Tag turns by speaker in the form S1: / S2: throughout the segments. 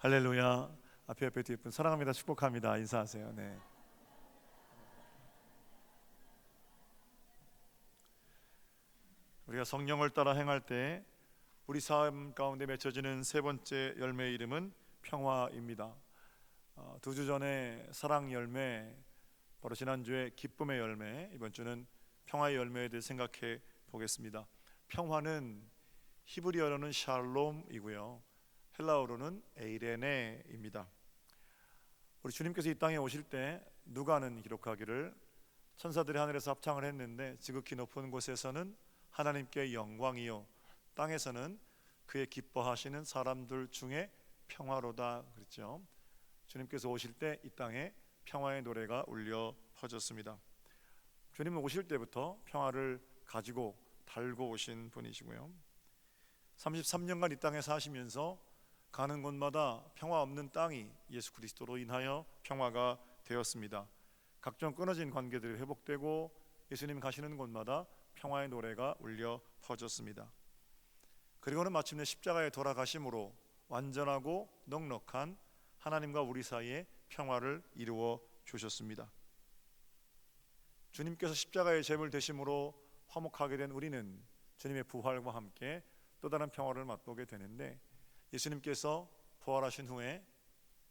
S1: 할렐루야. 앞에 뒤에 분 사랑합니다, 축복합니다 인사하세요. 네. 우리가 성령을 따라 행할 때 우리 삶 가운데 맺혀지는 세 번째 열매의 이름은 평화입니다. 2주 전에 사랑 열매, 바로 지난주에 기쁨의 열매, 이번 주는 평화의 열매에 대해 생각해 보겠습니다. 평화는 히브리어로는 샬롬이고요, 헬라어로는 에이레네입니다. 우리 주님께서 이 땅에 오실 때 누가는 기록하기를 천사들이 하늘에서 합창을 했는데 지극히 높은 곳에서는 하나님께 영광이요, 땅에서는 그의 기뻐하시는 사람들 중에 평화로다 그랬죠. 주님께서 오실 때 이 땅에 평화의 노래가 울려 퍼졌습니다. 주님은 오실 때부터 평화를 가지고 달고 오신 분이시고요, 33년간 이 땅에 사시면서 가는 곳마다 평화 없는 땅이 예수 그리스도로 인하여 평화가 되었습니다. 각종 끊어진 관계들이 회복되고 예수님 가시는 곳마다 평화의 노래가 울려 퍼졌습니다. 그리고는 마침내 십자가에 돌아가심으로 완전하고 넉넉한 하나님과 우리 사이에 평화를 이루어 주셨습니다. 주님께서 십자가의 제물 되심으로 화목하게 된 우리는 주님의 부활과 함께 또 다른 평화를 맛보게 되는데, 예수님께서 부활하신 후에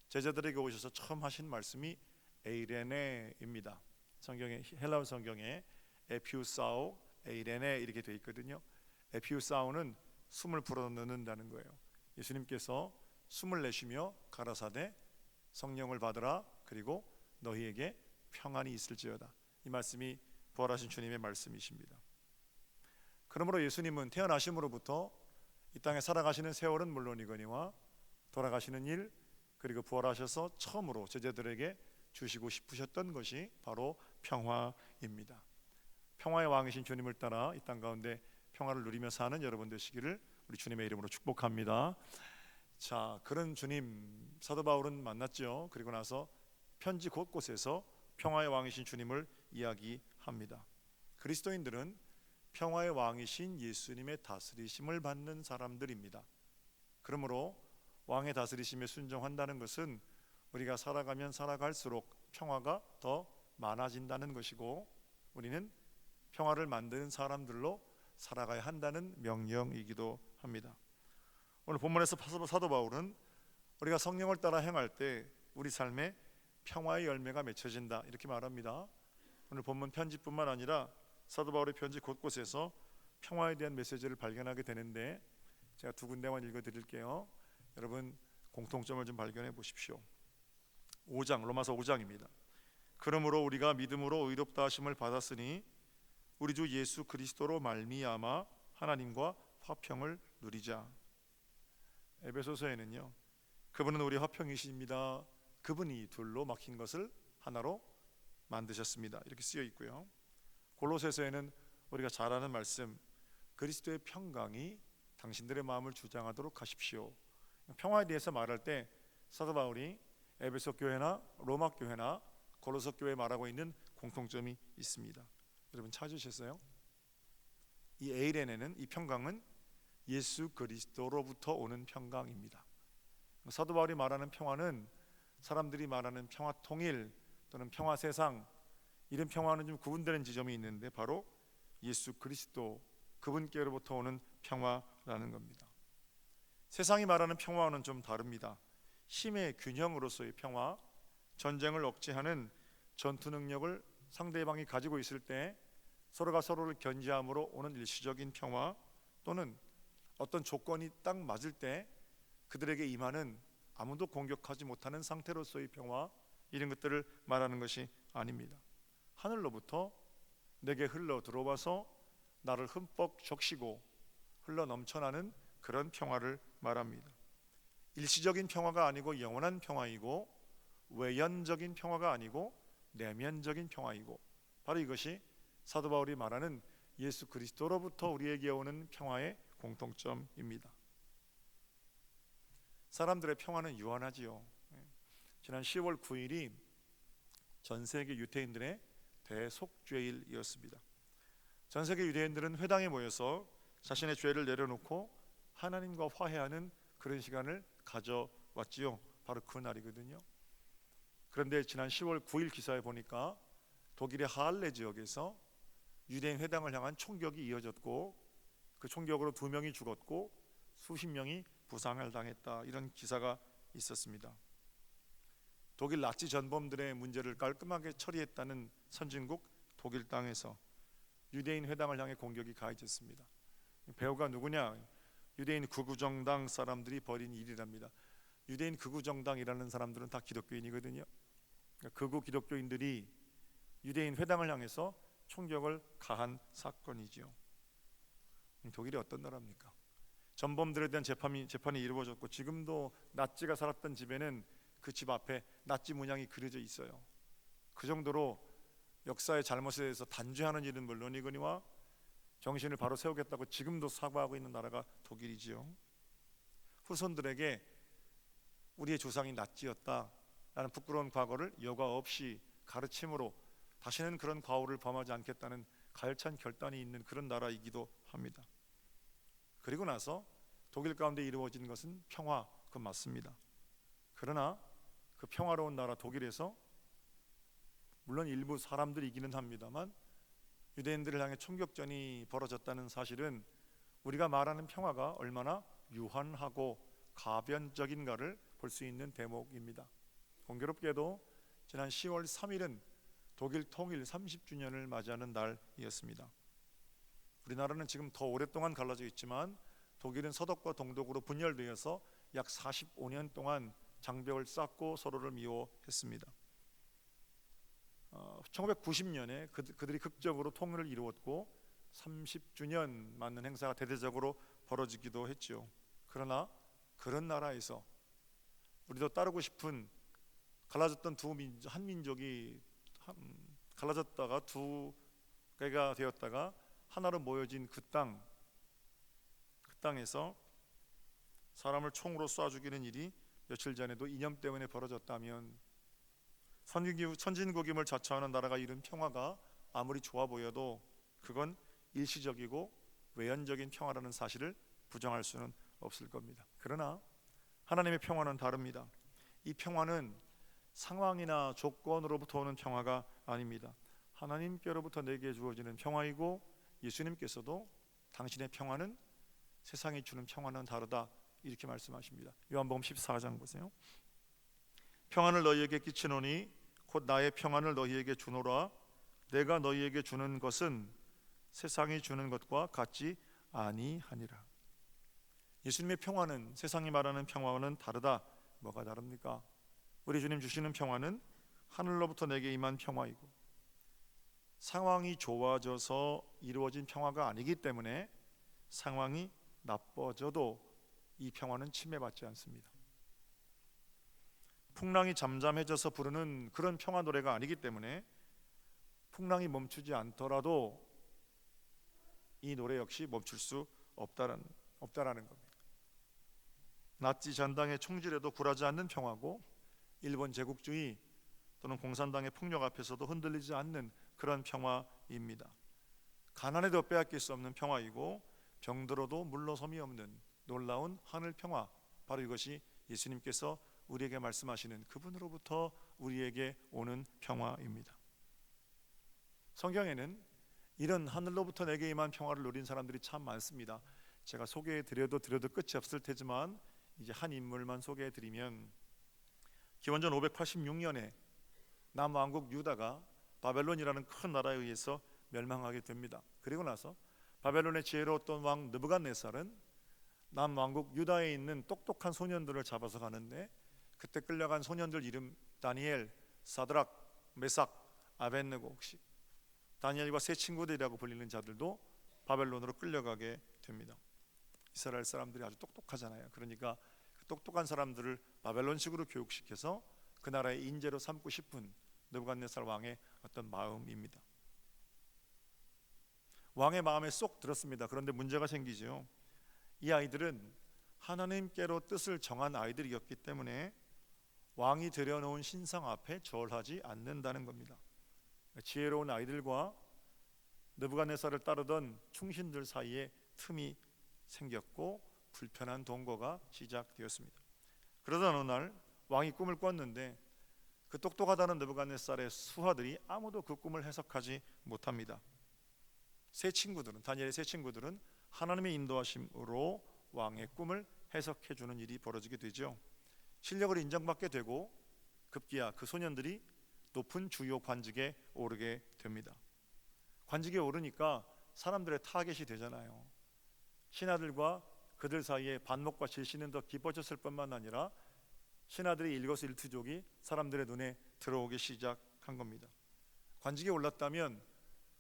S1: 제자들에게 오셔서 처음 하신 말씀이 에이레네입니다. 성경에, 헬라어 성경에 에피우사오, 에이레네 이렇게 되어 있거든요. 에피우사오는 숨을 불어넣는다는 거예요. 예수님께서 숨을 내쉬며 가라사대 성령을 받으라, 그리고 너희에게 평안이 있을지어다. 이 말씀이 부활하신 주님의 말씀이십니다. 그러므로 예수님은 태어나심으로부터 이 땅에 살아가시는 세월은 물론이거니와 돌아가시는 일, 그리고 부활하셔서 처음으로 제자들에게 주시고 싶으셨던 것이 바로 평화입니다. 평화의 왕이신 주님을 따라 이 땅 가운데 평화를 누리며 사는 여러분 되시기를 우리 주님의 이름으로 축복합니다. 자, 그런 주님 사도 바울은 만났죠. 그리고 나서 편지 곳곳에서 평화의 왕이신 주님을 이야기합니다. 그리스도인들은 평화의 왕이신 예수님의 다스리심을 받는 사람들입니다. 그러므로 왕의 다스리심에 순종한다는 것은 우리가 살아가면 살아갈수록 평화가 더 많아진다는 것이고, 우리는 평화를 만드는 사람들로 살아가야 한다는 명령이기도 합니다. 오늘 본문에서 사도 바울은 우리가 성령을 따라 행할 때 우리 삶에 평화의 열매가 맺혀진다 이렇게 말합니다. 오늘 본문 편지뿐만 아니라 사도 바울의 편지 곳곳에서 평화에 대한 메시지를 발견하게 되는데, 제가 두 군데만 읽어드릴게요. 여러분 공통점을 좀 발견해 보십시오. 5장, 로마서 5장입니다. 그러므로 우리가 믿음으로 의롭다 하심을 받았으니 우리 주 예수 그리스도로 말미암아 하나님과 화평을 누리자. 에베소서에는요, 그분은 우리 화평이십니다, 그분이 둘로 막힌 것을 하나로 만드셨습니다 이렇게 쓰여 있고요, 골로새서에는 우리가 잘 아는 말씀, 그리스도의 평강이 당신들의 마음을 주장하도록 하십시오. 평화에 대해서 말할 때 사도 바울이 에베소 교회나 로마 교회나 골로새 교회에 말하고 있는 공통점이 있습니다. 여러분 찾으셨어요? 이 에이레네는, 이 평강은 예수 그리스도로부터 오는 평강입니다. 사도 바울이 말하는 평화는 사람들이 말하는 평화 통일 또는 평화 세상, 이런 평화는 좀 구분되는 지점이 있는데 바로 예수 그리스도 그분께로부터 오는 평화라는 겁니다. 세상이 말하는 평화와는 좀 다릅니다. 힘의 균형으로서의 평화, 전쟁을 억제하는 전투 능력을 상대방이 가지고 있을 때 서로가 서로를 견제함으로 오는 일시적인 평화, 또는 어떤 조건이 딱 맞을 때 그들에게 임하는 아무도 공격하지 못하는 상태로서의 평화, 이런 것들을 말하는 것이 아닙니다. 하늘로부터 내게 흘러 들어와서 나를 흠뻑 적시고 흘러 넘쳐나는 그런 평화를 말합니다. 일시적인 평화가 아니고 영원한 평화이고, 외연적인 평화가 아니고 내면적인 평화이고, 바로 이것이 사도 바울이 말하는 예수 그리스도로부터 우리에게 오는 평화의 공통점입니다. 사람들의 평화는 유한하지요. 지난 10월 9일이 전 세계 유대인들의 대속죄일이었습니다. 전 세계 유대인들은 회당에 모여서 자신의 죄를 내려놓고 하나님과 화해하는 그런 시간을 가져 왔지요. 바로 그 날이거든요. 그런데 지난 10월 9일 기사에 보니까 독일의 하알레 지역에서 유대인 회당을 향한 총격이 이어졌고 그 총격으로 2명이 죽었고 수십 명이 부상을 당했다, 이런 기사가 있었습니다. 독일 나치 전범들의 문제를 깔끔하게 처리했다는 선진국 독일 땅에서 유대인 회당을 향해 공격이 가해졌습니다. 배우가 누구냐? 유대인 극우정당 사람들이 벌인 일이랍니다. 유대인 극우정당이라는 사람들은 다 기독교인이거든요. 극우 기독교인들이 유대인 회당을 향해서 총격을 가한 사건이지요. 독일이 어떤 나라입니까? 전범들에 대한 재판이 이루어졌고 지금도 나치가 살았던 집에는 그 집 앞에 나치 문양이 그려져 있어요. 그 정도로 역사의 잘못에 대해서 단죄하는 일은 물론이거니와 정신을 바로 세우겠다고 지금도 사과하고 있는 나라가 독일이지요. 후손들에게 우리의 조상이 나치였다라는 부끄러운 과거를 여과 없이 가르침으로 다시는 그런 과오를 범하지 않겠다는 가열찬 결단이 있는 그런 나라이기도 합니다. 그리고 나서 독일 가운데 이루어진 것은 평화, 그건 맞습니다. 그러나 그 평화로운 나라 독일에서 물론 일부 사람들이기는 합니다만 유대인들을 향해 총격전이 벌어졌다는 사실은 우리가 말하는 평화가 얼마나 유한하고 가변적인가를 볼 수 있는 대목입니다. 공교롭게도 지난 10월 3일은 독일 통일 30주년을 맞이하는 날이었습니다. 우리나라는 지금 더 오랫동안 갈라져 있지만 독일은 서독과 동독으로 분열되어서 약 45년 동안 장벽을 쌓고 서로를 미워했습니다. 1990년에 그들이 극적으로 통일을 이루었고 30주년 맞는 행사가 대대적으로 벌어지기도 했죠. 그러나 그런 나라에서 우리도 따르고 싶은 갈라졌던 한 민족이 갈라졌다가 두 개가 되었다가 하나로 모여진 그 땅에서 사람을 총으로 쏴 죽이는 일이 며칠 전에도 이념 때문에 벌어졌다면 선진국임을 자처하는 나라가 이룬 평화가 아무리 좋아 보여도 그건 일시적이고 외연적인 평화라는 사실을 부정할 수는 없을 겁니다. 그러나 하나님의 평화는 다릅니다. 이 평화는 상황이나 조건으로부터 오는 평화가 아닙니다. 하나님께로부터 내게 주어지는 평화이고 예수님께서도 당신의 평화는 세상이 주는 평화는 다르다, 이렇게 말씀하십니다. 요한복음 14장 보세요. 평안을 너희에게 끼치노니 곧 나의 평안을 너희에게 주노라. 내가 너희에게 주는 것은 세상이 주는 것과 같지 아니하니라. 예수님의 평화는 세상이 말하는 평화와는 다르다. 뭐가 다릅니까? 우리 주님 주시는 평화는 하늘로부터 내게 임한 평화이고 상황이 좋아져서 이루어진 평화가 아니기 때문에 상황이 나빠져도 이 평화는 침해받지 않습니다. 풍랑이 잠잠해져서 부르는 그런 평화 노래가 아니기 때문에 풍랑이 멈추지 않더라도 이 노래 역시 멈출 수 없다라는 겁니다. 나치 전당의 총질에도 굴하지 않는 평화고 일본 제국주의 또는 공산당의 폭력 앞에서도 흔들리지 않는 그런 평화입니다. 가난해도 빼앗길 수 없는 평화이고 병들어도 물러섬이 없는 놀라운 하늘 평화, 바로 이것이 예수님께서 우리에게 말씀하시는 그분으로부터 우리에게 오는 평화입니다. 성경에는 이런 하늘로부터 내게 임한 평화를 누린 사람들이 참 많습니다. 제가 소개해드려도 끝이 없을 테지만 이제 한 인물만 소개해드리면 기원전 586년에 남왕국 유다가 바벨론이라는 큰 나라에 의해서 멸망하게 됩니다. 그리고 나서 바벨론의 지혜로웠던 왕 느부갓네살은 남왕국 유다에 있는 똑똑한 소년들을 잡아서 가는데 그때 끌려간 소년들 이름 다니엘, 사드락, 메삭, 아벳느고, 혹시 다니엘과 세 친구들이라고 불리는 자들도 바벨론으로 끌려가게 됩니다. 이스라엘 사람들이 아주 똑똑하잖아요. 그러니까 그 똑똑한 사람들을 바벨론식으로 교육시켜서 그 나라의 인재로 삼고 싶은 느부갓네살 왕의 어떤 마음입니다. 왕의 마음에 쏙 들었습니다. 그런데 문제가 생기죠. 이 아이들은 하나님께로 뜻을 정한 아이들이었기 때문에 왕이 들여놓은 신상 앞에 절하지 않는다는 겁니다. 지혜로운 아이들과 느부갓네살을 따르던 충신들 사이에 틈이 생겼고 불편한 동거가 시작되었습니다. 그러던 어느 날 왕이 꿈을 꿨는데 그 똑똑하다는 느부갓네살의 수하들이 아무도 그 꿈을 해석하지 못합니다. 다니엘의 세 친구들은 하나님의 인도하심으로 왕의 꿈을 해석해 주는 일이 벌어지게 되죠. 실력을 인정받게 되고 급기야 그 소년들이 높은 주요 관직에 오르게 됩니다. 관직에 오르니까 사람들의 타겟이 되잖아요. 신하들과 그들 사이에 반목과 질신은 더 깊어졌을 뿐만 아니라 신하들의 일거수일투족이 사람들의 눈에 들어오기 시작한 겁니다. 관직에 올랐다면,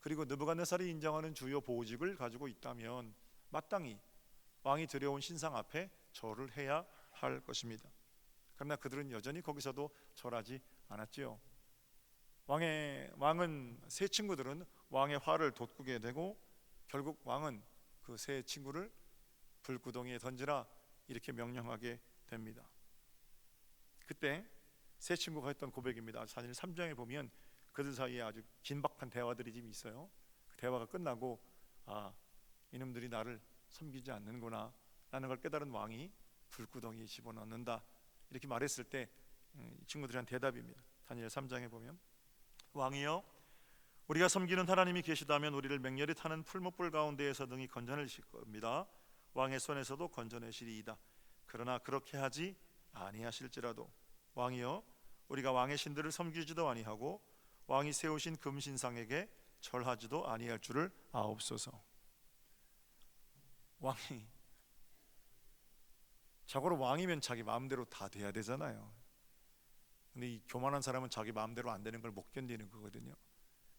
S1: 그리고 느부갓네살이 인정하는 주요 보직을 가지고 있다면 마땅히 왕이 들여온 신상 앞에 절을 해야 할 것입니다. 그러나 그들은 여전히 거기서도 절하지 않았지요. 왕은 세 친구들은 왕의 화를 돋구게 되고 결국 왕은 그 세 친구를 불구덩이에 던지라 이렇게 명령하게 됩니다. 그때 세 친구가 했던 고백입니다. 다니엘 3장에 보면 그들 사이에 아주 긴박한 대화들이 좀 있어요. 그 대화가 끝나고 이놈들이 나를 섬기지 않는구나 라는 걸 깨달은 왕이 불구덩이에 집어넣는다 이렇게 말했을 때 이 친구들이 한 대답입니다. 다니엘 3장에 보면 왕이여, 우리가 섬기는 하나님이 계시다면 우리를 맹렬히 타는 풀무불 가운데에서 능히 건져내실 겁니다. 왕의 손에서도 건져내시리이다. 그러나 그렇게 하지 아니하실지라도 왕이여, 우리가 왕의 신들을 섬기지도 아니하고 왕이 세우신 금신상에게 절하지도 아니할 줄을 아옵소서. 왕이 자고로 왕이면 자기 마음대로 다 돼야 되잖아요. 근데 이 교만한 사람은 자기 마음대로 안 되는 걸 못 견디는 거거든요.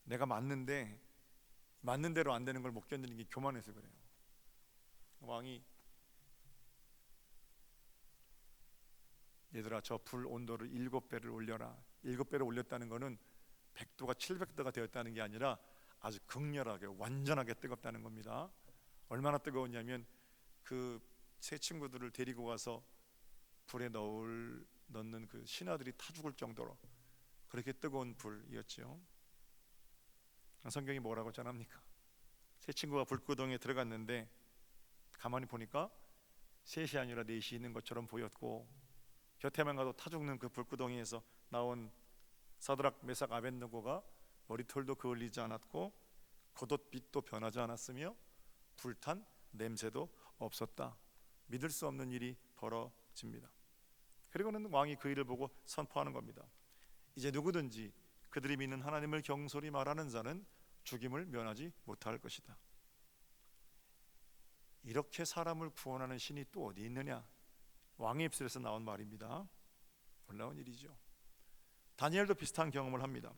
S1: 내가 맞는 대로 안 되는 걸 못 견디는 게 교만해서 그래요. 왕이 얘들아 저 불 온도를 7배를 올려라. 7배를 올렸다는 것은 100도가 700도가 되었다는 게 아니라 아주 극렬하게 완전하게 뜨겁다는 겁니다. 얼마나 뜨거웠냐면 그 세 친구들을 데리고 가서 불에 넣는 그 신하들이 타 죽을 정도로 그렇게 뜨거운 불이었죠. 성경이 뭐라고 전합니까? 세 친구가 불구덩이에 들어갔는데 가만히 보니까 셋이 아니라 넷이 있는 것처럼 보였고 곁에만 가도 타 죽는 그 불구덩이에서 나온 사드락 메삭 아벳느고가 머리털도 그을리지 않았고 겉옷빛도 변하지 않았으며 불탄 냄새도 없었다. 믿을 수 없는 일이 벌어집니다. 그리고는 왕이 그 일을 보고 선포하는 겁니다. 이제 누구든지 그들이 믿는 하나님을 경솔히 말하는 자는 죽임을 면하지 못할 것이다. 이렇게 사람을 구원하는 신이 또 어디 있느냐? 왕의 입술에서 나온 말입니다. 놀라운 일이죠. 다니엘도 비슷한 경험을 합니다.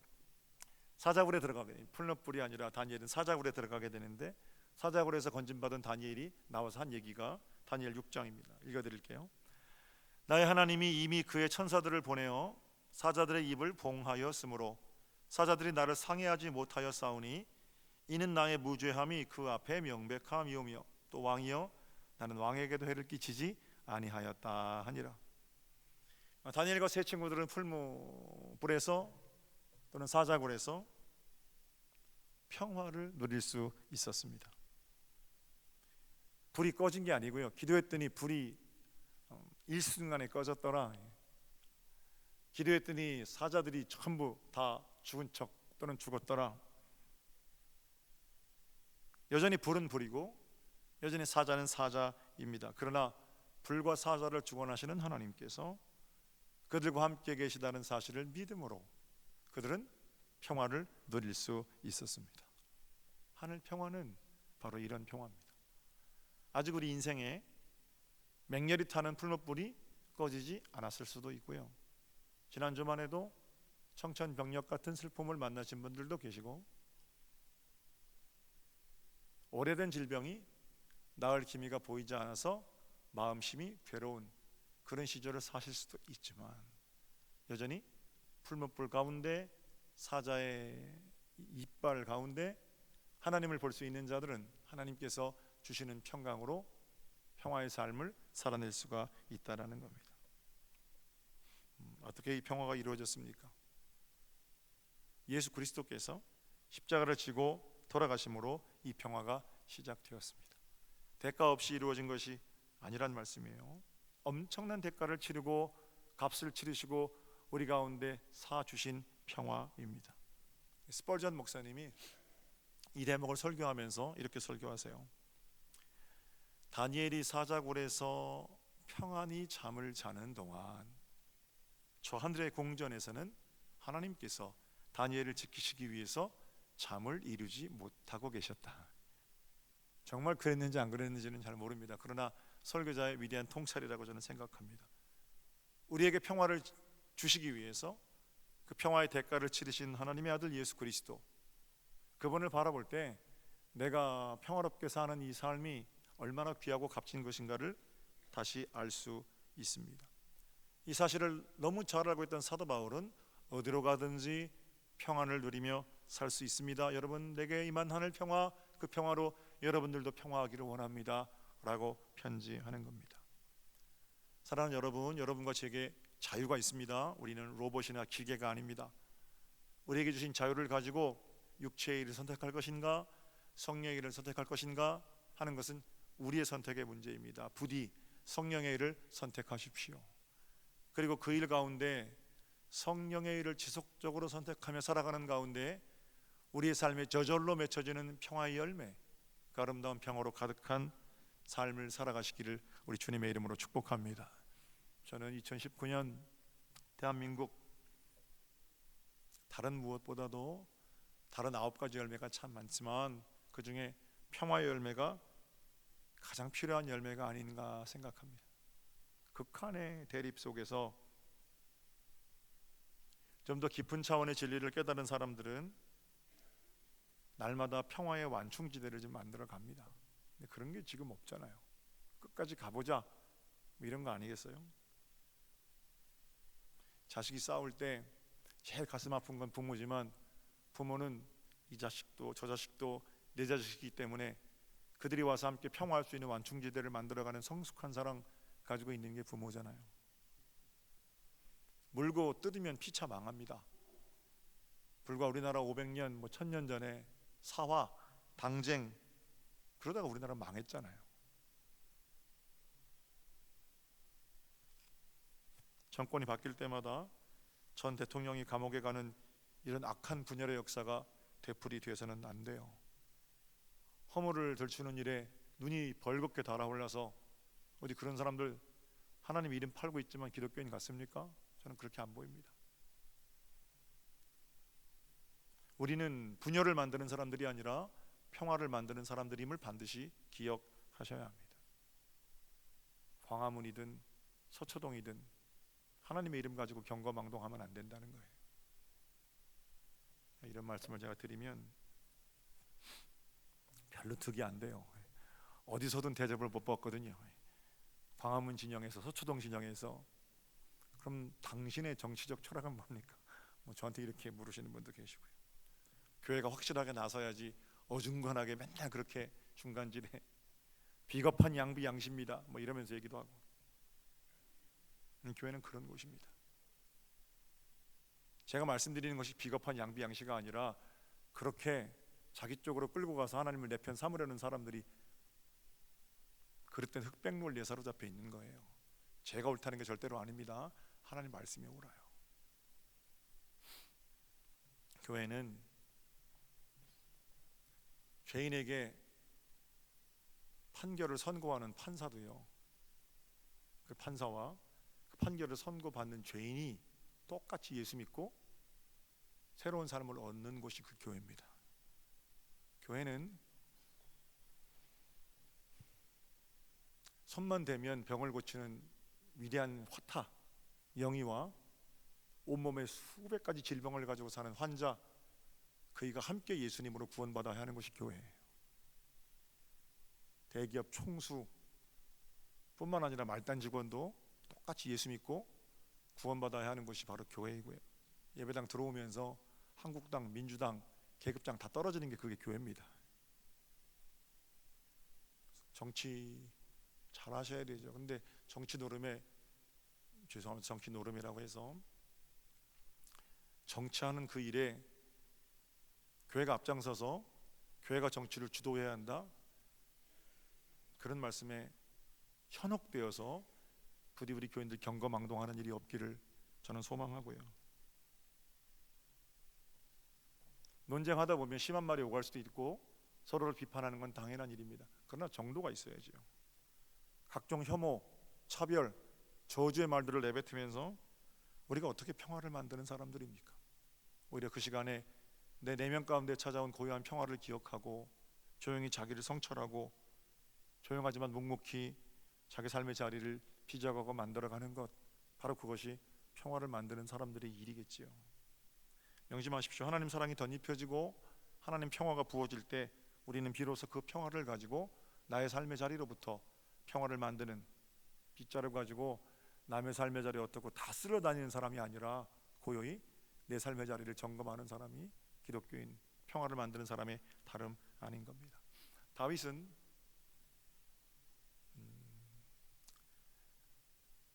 S1: 사자굴에 들어가게 됩니다. 풀무불이 아니라 다니엘은 사자굴에 들어가게 되는데 사자굴에서 건진받은 다니엘이 나와서 한 얘기가 다니엘 6장입니다. 읽어드릴게요. 나의 하나님이 이미 그의 천사들을 보내어 사자들의 입을 봉하였으므로 사자들이 나를 상해하지 못하여 싸우니 이는 나의 무죄함이 그 앞에 명백함이오며 또 왕이여 나는 왕에게도 해를 끼치지 아니하였다 하니라. 다니엘과 세 친구들은 풀무불에서 또는 사자굴에서 평화를 누릴 수 있었습니다. 불이 꺼진 게 아니고요. 기도했더니 불이 일순간에 꺼졌더라. 기도했더니 사자들이 전부 다 죽은 척 또는 죽었더라. 여전히 불은 불이고 여전히 사자는 사자입니다. 그러나 불과 사자를 주관하시는 하나님께서 그들과 함께 계시다는 사실을 믿음으로 그들은 평화를 누릴 수 있었습니다. 하늘 평화는 바로 이런 평화입니다. 아직 우리 인생에 맹렬히 타는 풀무불이 꺼지지 않았을 수도 있고요. 지난주만 해도 청천벽력 같은 슬픔을 만나신 분들도 계시고 오래된 질병이 나을 기미가 보이지 않아서 마음심이 괴로운 그런 시절을 사실 수도 있지만 여전히 풀무불 가운데 사자의 이빨 가운데 하나님을 볼 수 있는 자들은 하나님께서 주시는 평강으로 평화의 삶을 살아낼 수가 있다라는 겁니다. 어떻게 이 평화가 이루어졌습니까? 예수 그리스도께서 십자가를 지고 돌아가심으로 이 평화가 시작되었습니다. 대가 없이 이루어진 것이 아니란 말씀이에요. 엄청난 대가를 치르고 값을 치르시고 우리 가운데 사 주신 평화입니다. 스펄전 목사님이 이 대목을 설교하면서 이렇게 설교하세요. 다니엘이 사자굴에서 평안히 잠을 자는 동안 저 하늘의 궁전에서는 하나님께서 다니엘을 지키시기 위해서 잠을 이루지 못하고 계셨다. 정말 그랬는지 안 그랬는지는 잘 모릅니다. 그러나 설교자의 위대한 통찰이라고 저는 생각합니다. 우리에게 평화를 주시기 위해서 그 평화의 대가를 치르신 하나님의 아들 예수 그리스도, 그분을 바라볼 때 내가 평화롭게 사는 이 삶이 얼마나 귀하고 값진 것인가를 다시 알 수 있습니다. 이 사실을 너무 잘 알고 있던 사도 바울은 어디로 가든지 평안을 누리며 살 수 있습니다. 여러분, 내게 임한 하늘 평화, 그 평화로 여러분들도 평화하기를 원합니다 라고 편지하는 겁니다. 사랑하는 여러분, 여러분과 제게 자유가 있습니다. 우리는 로봇이나 기계가 아닙니다. 우리에게 주신 자유를 가지고 육체의 일을 선택할 것인가, 성령의 일을 선택할 것인가 하는 것은 우리의 선택의 문제입니다. 부디 성령의 일을 선택하십시오. 그리고 그 일 가운데 성령의 일을 지속적으로 선택하며 살아가는 가운데 우리의 삶에 저절로 맺혀지는 평화의 열매, 그 아름다운 평화로 가득한 삶을 살아가시기를 우리 주님의 이름으로 축복합니다. 저는 2019년 대한민국 다른 무엇보다도 다른 9가지 열매가 참 많지만 그 중에 평화의 열매가 가장 필요한 열매가 아닌가 생각합니다. 극한의 대립 속에서 좀 더 깊은 차원의 진리를 깨달은 사람들은 날마다 평화의 완충지대를 좀 만들어 갑니다. 근데 그런 게 지금 없잖아요. 끝까지 가보자 뭐 이런 거 아니겠어요? 자식이 싸울 때 제일 가슴 아픈 건 부모지만 부모는 이 자식도 저 자식도 내 자식이기 때문에 그들이 와서 함께 평화할 수 있는 완충지대를 만들어가는 성숙한 사랑 가지고 있는 게 부모잖아요. 물고 뜯으면 피차 망합니다. 불과 우리나라 500년 뭐 1000년 전에 사화, 당쟁 그러다가 우리나라 망했잖아요. 정권이 바뀔 때마다 전 대통령이 감옥에 가는 이런 악한 분열의 역사가 되풀이돼서는 안 돼요. 허물을 들추는 일에 눈이 벌겋게 달아올라서 어디 그런 사람들 하나님 이름 팔고 있지만 기독교인 같습니까? 저는 그렇게 안 보입니다. 우리는 분열을 만드는 사람들이 아니라 평화를 만드는 사람들임을 반드시 기억하셔야 합니다. 광화문이든 서초동이든 하나님의 이름 가지고 경거망동하면 안 된다는 거예요. 이런 말씀을 제가 드리면 별로 득이 안 돼요. 어디서든 대접을 못 받거든요. 광화문 진영에서 서초동 진영에서 그럼 당신의 정치적 철학은 뭡니까? 뭐 저한테 이렇게 물으시는 분도 계시고요. 교회가 확실하게 나서야지 어중간하게 맨날 그렇게 중간지대 비겁한 양비 양시입니다 뭐 이러면서 얘기도 하고. 교회는 그런 곳입니다. 제가 말씀드리는 것이 비겁한 양비 양시가 아니라 그렇게 자기 쪽으로 끌고 가서 하나님을 내 편 삼으려는 사람들이 그릇된 흑백 논리에 사로잡혀 있는 거예요. 제가 옳다는 게 절대로 아닙니다. 하나님 말씀이 옳아요. 교회는 죄인에게 판결을 선고하는 판사도요, 그 판사와 그 판결을 선고받는 죄인이 똑같이 예수 믿고 새로운 삶을 얻는 곳이 그 교회입니다. 교회는 손만 대면 병을 고치는 위대한 화타, 영이와 온몸에 수백 가지 질병을 가지고 사는 환자, 그이가 함께 예수님으로 구원받아야 하는 것이 교회예요. 대기업 총수 뿐만 아니라 말단 직원도 똑같이 예수 믿고 구원받아야 하는 것이 바로 교회이고요. 예배당 들어오면서 한국당, 민주당, 계급장 다 떨어지는 게 그게 교회입니다. 정치 잘 하셔야 되죠. 근데 정치 노름에, 죄송합니다, 정치 노름이라고 해서 정치하는 그 일에 교회가 앞장서서 교회가 정치를 주도해야 한다, 그런 말씀에 현혹되어서 부디 우리 교인들 경거망동하는 일이 없기를 저는 소망하고요. 논쟁하다 보면 심한 말이 오갈 수도 있고 서로를 비판하는 건 당연한 일입니다. 그러나 정도가 있어야죠. 각종 혐오, 차별, 저주의 말들을 내뱉으면서 우리가 어떻게 평화를 만드는 사람들입니까? 오히려 그 시간에 내 내면 가운데 찾아온 고요한 평화를 기억하고 조용히 자기를 성찰하고 조용하지만 묵묵히 자기 삶의 자리를 빚어가고 만들어가는 것, 바로 그것이 평화를 만드는 사람들의 일이겠지요. 명심하십시오. 하나님 사랑이 덧입혀지고 하나님 평화가 부어질 때 우리는 비로소 그 평화를 가지고 나의 삶의 자리로부터 평화를 만드는, 빗자루 가지고 남의 삶의 자리에 어떻고 다 쓸어 다니는 사람이 아니라 고요히 내 삶의 자리를 점검하는 사람이 기독교인, 평화를 만드는 사람의 다름 아닌 겁니다. 다윗은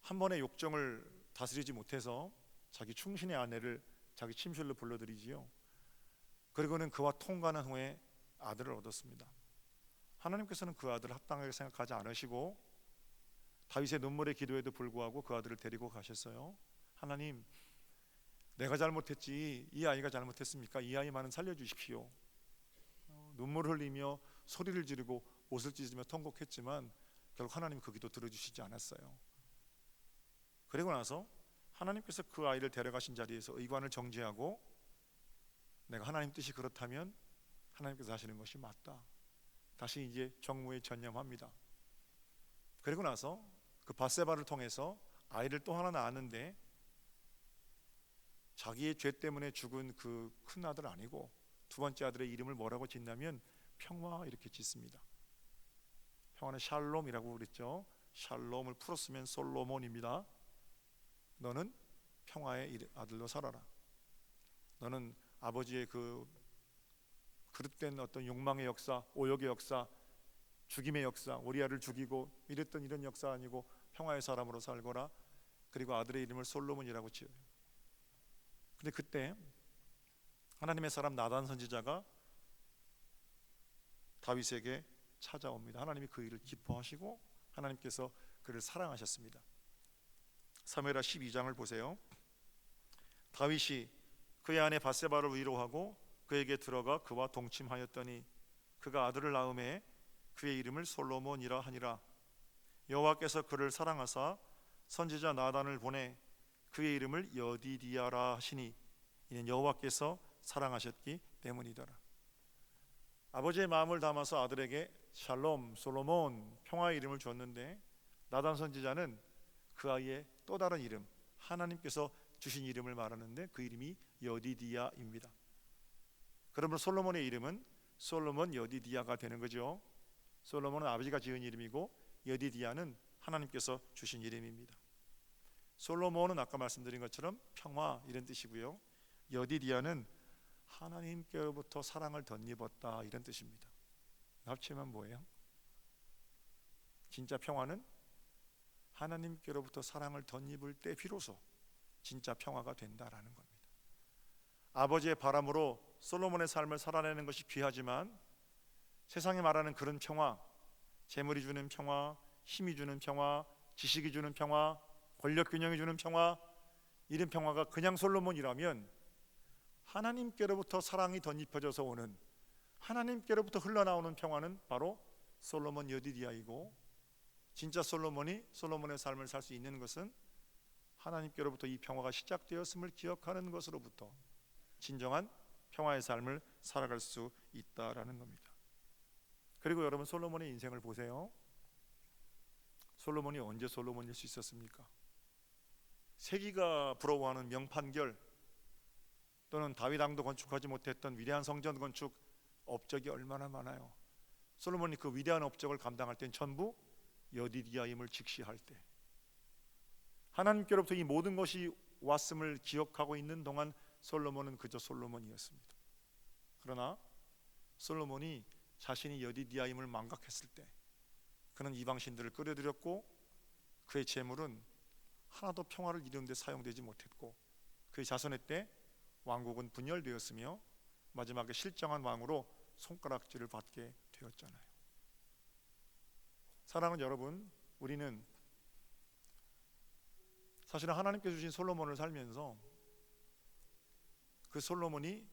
S1: 한 번의 욕정을 다스리지 못해서 자기 충신의 아내를 자기 침실로 불러들이지요. 그리고는 그와 통관한 후에 아들을 얻었습니다. 하나님께서는 그 아들을 합당하게 생각하지 않으시고 다윗의 눈물의 기도에도 불구하고 그 아들을 데리고 가셨어요. 하나님, 내가 잘못했지 이 아이가 잘못했습니까? 이 아이만은 살려주십시오. 눈물을 흘리며 소리를 지르고 옷을 찢으며 통곡했지만 결국 하나님 그 기도 들어주시지 않았어요. 그리고 나서 하나님께서 그 아이를 데려가신 자리에서 의관을 정지하고 내가 하나님 뜻이 그렇다면 하나님께서 하시는 것이 맞다, 다시 이제 정무에 전념합니다. 그리고 나서 그 밧세바를 통해서 아이를 또 하나 낳았는데 자기의 죄 때문에 죽은 그 큰 아들 아니고 두 번째 아들의 이름을 뭐라고 짓냐면 평화 이렇게 짓습니다. 평화는 샬롬이라고 그랬죠. 샬롬을 풀었으면 솔로몬입니다. 너는 평화의 아들로 살아라. 너는 아버지의 그 그릇된 어떤 욕망의 역사, 오욕의 역사, 죽임의 역사, 오리아를 죽이고 이랬던 이런 역사 아니고 평화의 사람으로 살거라. 그리고 아들의 이름을 솔로몬이라고 지어요. 근데 그때 하나님의 사람 나단 선지자가 다윗에게 찾아옵니다. 하나님이 그 일을 기뻐하시고 하나님께서 그를 사랑하셨습니다. 사무엘하 12장을 보세요. 다윗이 그의 아내 밧세바를 위로하고 그에게 들어가 그와 동침하였더니 그가 아들을 낳음에 그의 이름을 솔로몬이라 하니라. 여호와께서 그를 사랑하사 선지자 나단을 보내 그의 이름을 여디디아라 하시니 이는 여호와께서 사랑하셨기 때문이더라. 아버지의 마음을 담아서 아들에게 샬롬, 솔로몬, 평화의 이름을 줬는데 나단 선지자는 그 아이의 또 다른 이름, 하나님께서 주신 이름을 말하는데 그 이름이 여디디아입니다. 그러므로 솔로몬의 이름은 솔로몬 여디디아가 되는 거죠. 솔로몬은 아버지가 지은 이름이고 여디디아는 하나님께서 주신 이름입니다. 솔로몬은 아까 말씀드린 것처럼 평화 이런 뜻이고요. 여디디아는 하나님께로부터 사랑을 덧입었다 이런 뜻입니다. 합치면 뭐예요? 진짜 평화는 하나님께로부터 사랑을 덧입을 때 비로소 진짜 평화가 된다라는 겁니다. 아버지의 바람으로 솔로몬의 삶을 살아내는 것이 귀하지만 세상이 말하는 그런 평화, 재물이 주는 평화, 힘이 주는 평화, 지식이 주는 평화, 권력균형이 주는 평화, 이런 평화가 그냥 솔로몬이라면 하나님께로부터 사랑이 덧입혀져서 오는, 하나님께로부터 흘러나오는 평화는 바로 솔로몬 여디디아이고, 진짜 솔로몬이 솔로몬의 삶을 살 수 있는 것은 하나님께로부터 이 평화가 시작되었음을 기억하는 것으로부터 진정한 평화의 삶을 살아갈 수 있다라는 겁니다. 그리고 여러분, 솔로몬의 인생을 보세요. 솔로몬이 언제 솔로몬일 수 있었습니까? 세기가 부러워하는 명판결 또는 다윗 왕도 건축하지 못했던 위대한 성전 건축 업적이 얼마나 많아요. 솔로몬이 그 위대한 업적을 감당할 땐 전부 여디디아임을 직시할 때, 하나님께로부터 이 모든 것이 왔음을 기억하고 있는 동안 솔로몬은 그저 솔로몬이었습니다. 그러나 솔로몬이 자신이 여디디아임을 망각했을 때 그는 이방신들을 끌어들였고 그의 재물은 하나도 평화를 이루는 데 사용되지 못했고 그의 자손의 때 왕국은 분열되었으며 마지막에 실정한 왕으로 손가락질을 받게 되었잖아요. 사랑하는 여러분, 우리는 사실은 하나님께서 주신 솔로몬을 살면서 그 솔로몬이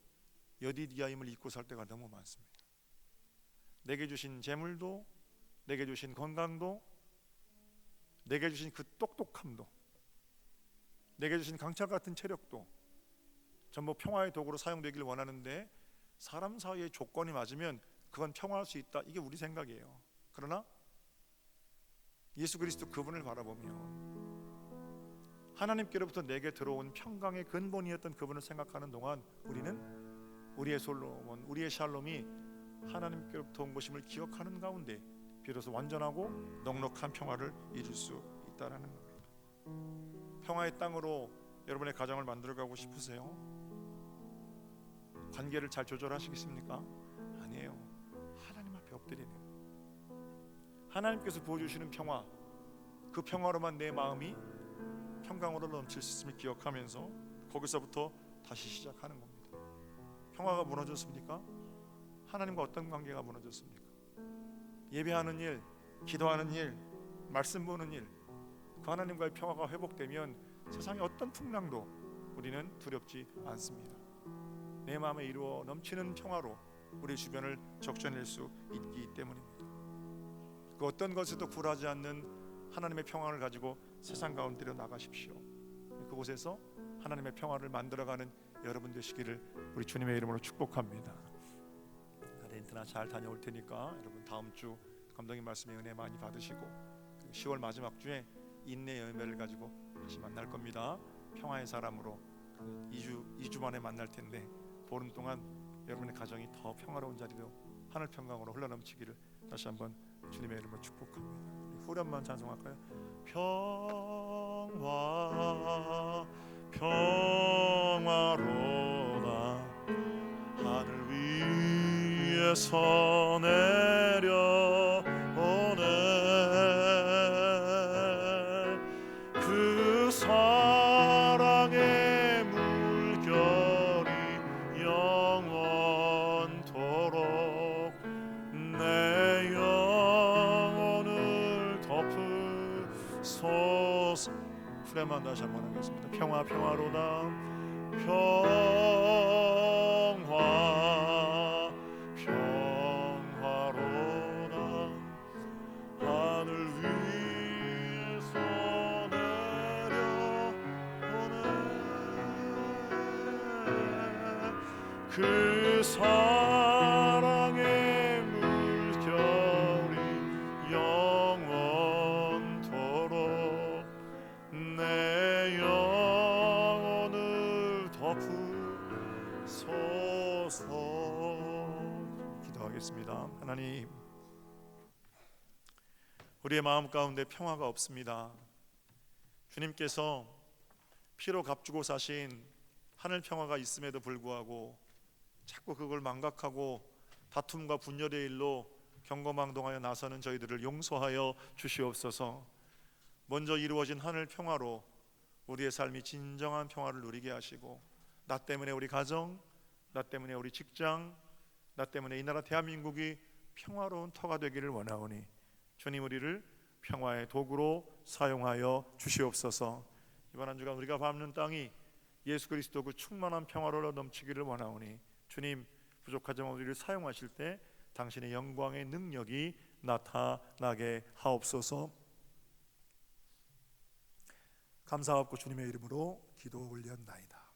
S1: 여디디아임을 잊고 살 때가 너무 많습니다. 내게 주신 재물도, 내게 주신 건강도, 내게 주신 그 똑똑함도, 내게 주신 강철 같은 체력도 전부 평화의 도구로 사용되길 원하는데, 사람 사이의 조건이 맞으면 그건 평화할 수 있다, 이게 우리 생각이에요. 그러나 예수 그리스도 그분을 바라보며 하나님께로부터 내게 들어온 평강의 근본이었던 그분을 생각하는 동안 우리는 우리의 솔로몬, 우리의 샬롬이 하나님께로부터 온 것임을 기억하는 가운데 비로소 완전하고 넉넉한 평화를 이룰 수 있다는 겁니다. 평화의 땅으로 여러분의 가정을 만들어가고 싶으세요? 관계를 잘 조절하시겠습니까? 아니에요. 하나님 앞에 엎드리는, 하나님께서 부어주시는 평화, 그 평화로만 내 마음이 평강으로 넘칠 수 있음을 기억하면서 거기서부터 다시 시작하는 겁니다. 평화가 무너졌습니까? 하나님과 어떤 관계가 무너졌습니까? 예배하는 일, 기도하는 일, 말씀 보는 일, 그 하나님과의 평화가 회복되면 세상의 어떤 풍랑도 우리는 두렵지 않습니다. 내 마음에 이루어 넘치는 평화로 우리 주변을 적셔낼 수 있기 때문입니다. 그 어떤 것에도 굴하지 않는 하나님의 평화를 가지고 세상 가운데로 나가십시오. 그곳에서 하나님의 평화를 만들어가는 여러분 되시기를 우리 주님의 이름으로 축복합니다. 아르헨티나 잘 다녀올 테니까 여러분 다음 주 감독님 말씀에 은혜 많이 받으시고 10월 마지막 주에 인내 열매를 가지고 다시 만날 겁니다. 평화의 사람으로 2주 만에 만날 텐데 보름 동안 여러분의 가정이 더 평화로운 자리로 하늘 평강으로 흘러넘치기를 다시 한번 주님의 이름으로 축복합니다. 후렴만 찬송할까요? 평화 평화로다 하늘 위에서 내려오네 그 사랑의 물결이 영원토록 내 영혼을 덮으소서. 후렴만 다시 한번 하겠습니다. 평화 평화로다 평화 평화로다 하늘 위에서 내려오네 그 사랑의 물결이 영원토록 내 영혼을 덮으소서. 기도하겠습니다. 하나님, 우리의 마음 가운데 평화가 없습니다. 주님께서 피로 값주고 사신 하늘 평화가 있음에도 불구하고 자꾸 그걸 망각하고 다툼과 분열의 일로 경거망동하여 나서는 저희들을 용서하여 주시옵소서. 먼저 이루어진 하늘 평화로 우리의 삶이 진정한 평화를 누리게 하시고 나 때문에 우리 가정, 나 때문에 우리 직장, 나 때문에 이 나라 대한민국이 평화로운 터가 되기를 원하오니 주님 우리를 평화의 도구로 사용하여 주시옵소서. 이번 한 주간 우리가 밟는 땅이 예수 그리스도 그 충만한 평화로 넘치기를 원하오니 주님 부족하지만 우리를 사용하실 때 당신의 영광의 능력이 나타나게 하옵소서. 감사하옵고 주님의 이름으로 기도 올렸나이다.